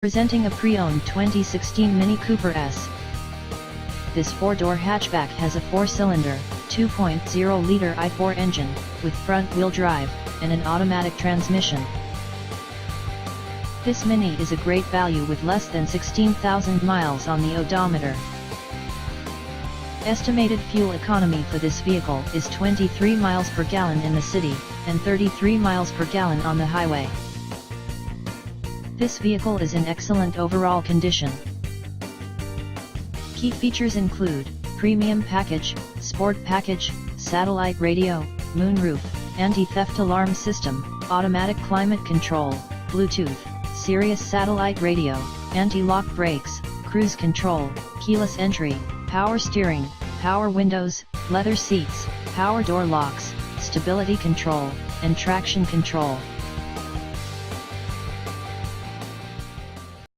Presenting a pre-owned 2016 Mini Cooper S. This four-door hatchback has a four-cylinder, 2.0-liter i4 engine, with front-wheel drive, and an automatic transmission. This Mini is a great value with less than 16,000 miles on the odometer. Estimated fuel economy for this vehicle is 23 miles per gallon in the city, and 33 miles per gallon on the highway. This vehicle is in excellent overall condition. Key features include Premium Package, Sport Package, Satellite Radio, Moonroof, Anti-Theft Alarm System, Automatic Climate Control, Bluetooth, Sirius Satellite Radio, Anti-Lock Brakes, Cruise Control, Keyless Entry, Power Steering, Power Windows, Leather Seats, Power Door Locks, Stability Control, and Traction Control.